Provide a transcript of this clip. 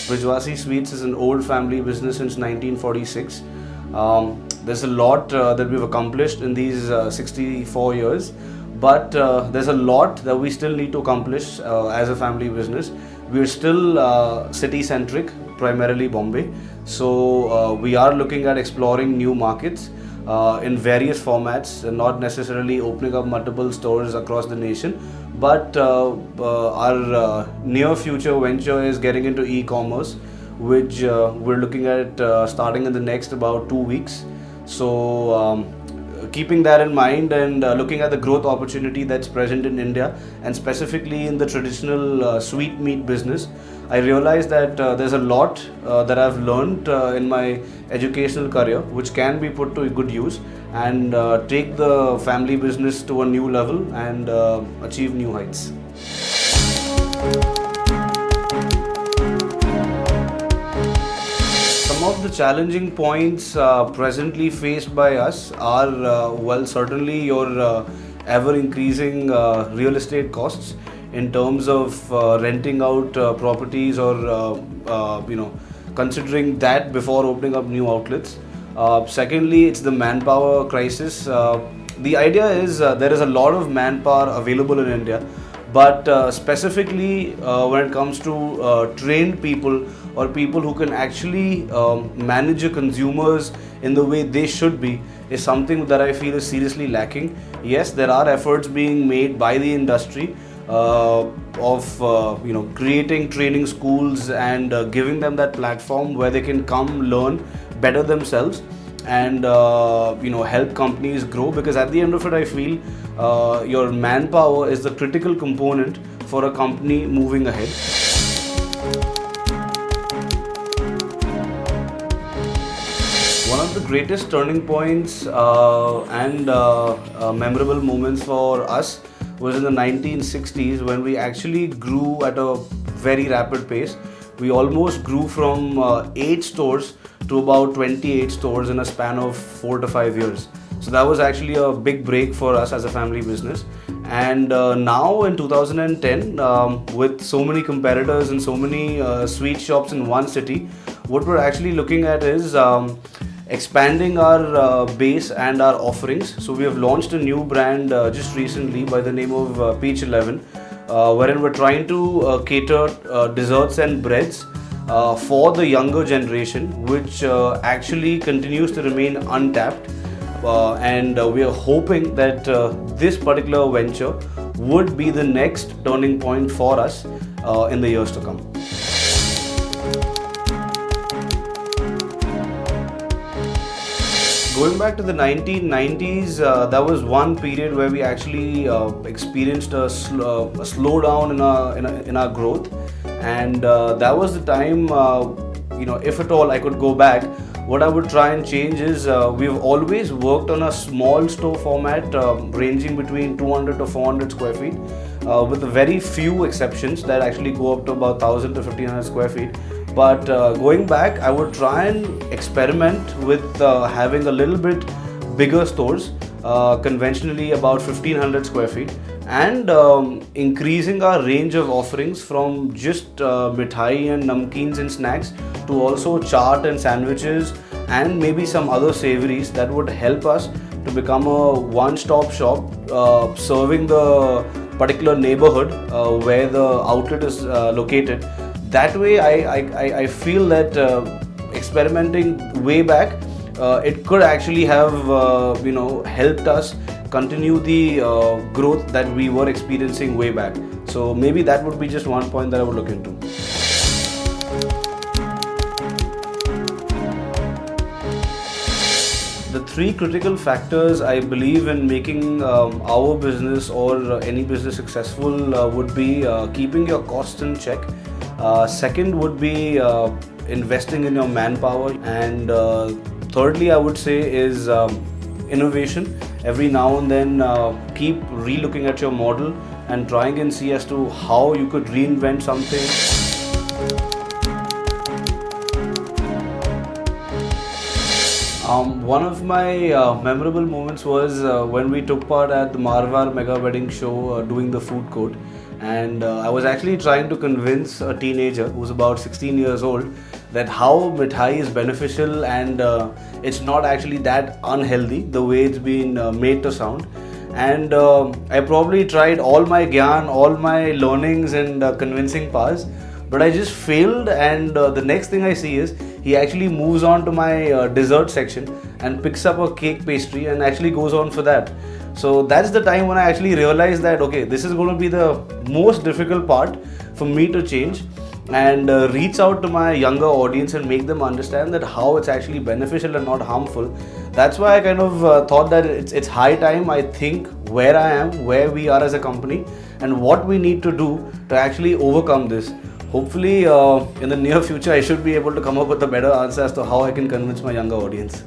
Brijwasi Sweets is an old family business since 1946. There's a lot that we've accomplished in these 64 years, but there's a lot that we still need to accomplish as a family business. We're still city-centric, primarily Bombay. So we are looking at exploring new markets in various formats, and not necessarily opening up multiple stores across the nation. But our near future venture is getting into e-commerce, which we're looking at starting in the next about 2 weeks. So keeping that in mind and looking at the growth opportunity that's present in India, and specifically in the traditional sweet meat business, I realized that there's a lot that I've learned in my educational career which can be put to good use and take the family business to a new level and achieve new heights. Some of the challenging points presently faced by us are, well, certainly your ever increasing real estate costs in terms of renting out properties, or considering that before opening up new outlets. Secondly, it's the manpower crisis. The idea is there is a lot of manpower available in India, but specifically when it comes to trained people, or people who can actually manage your consumers in the way they should be, is something that I feel is seriously lacking. Yes, there are efforts being made by the industry of creating training schools and giving them that platform where they can come learn, better themselves, and help companies grow. Because at the end of it, I feel your manpower is the critical component for a company moving ahead. One of the greatest turning points and memorable moments for us was in the 1960s, when we actually grew at a very rapid pace. We almost grew from 8 stores to about 28 stores in a span of 4 to 5 years. So that was actually a big break for us as a family business. And now in 2010, with so many competitors and so many sweet shops in one city, what we're actually looking at is expanding our base and our offerings. So we have launched a new brand just recently by the name of Peach 11, wherein we're trying to cater desserts and breads for the younger generation, which actually continues to remain untapped. And we are hoping that this particular venture would be the next turning point for us in the years to come. Going back to the 1990s, that was one period where we actually experienced a slowdown in our growth, and that was the time, if at all I could go back, what I would try and change is we've always worked on a small store format ranging between 200 to 400 square feet, with very few exceptions that actually go up to about 1000 to 1500 square feet. But going back, I would try and experiment with having a little bit bigger stores, conventionally about 1500 square feet, and increasing our range of offerings from just mithai and namkeens and snacks to also chaat and sandwiches and maybe some other savories that would help us to become a one-stop shop serving the particular neighborhood where the outlet is located. That way, I feel that experimenting way back, it could actually have helped us continue the growth that we were experiencing way back. So maybe that would be just one point that I would look into. The 3 critical factors I believe in making our business or any business successful would be keeping your costs in check. Second would be investing in your manpower, and thirdly, I would say, is innovation. Every now and then keep re-looking at your model and trying and see as to how you could reinvent something. One of my memorable moments was when we took part at the Marwar Mega Wedding Show doing the food court. And I was actually trying to convince a teenager who's about 16 years old that how mithai is beneficial, and it's not actually that unhealthy the way it's been made to sound. And I probably tried all my gyan, all my learnings and convincing powers, but I just failed. And the next thing I see is he actually moves on to my dessert section and picks up a cake pastry and actually goes on for that. So that's the time when I actually realized that okay, this is going to be the most difficult part for me to change, and reach out to my younger audience and make them understand that how it's actually beneficial and not harmful. That's why I kind of thought that it's high time I think where I am, where we are as a company, and what we need to do to actually overcome this. Hopefully, in the near future, I should be able to come up with a better answer as to how I can convince my younger audience.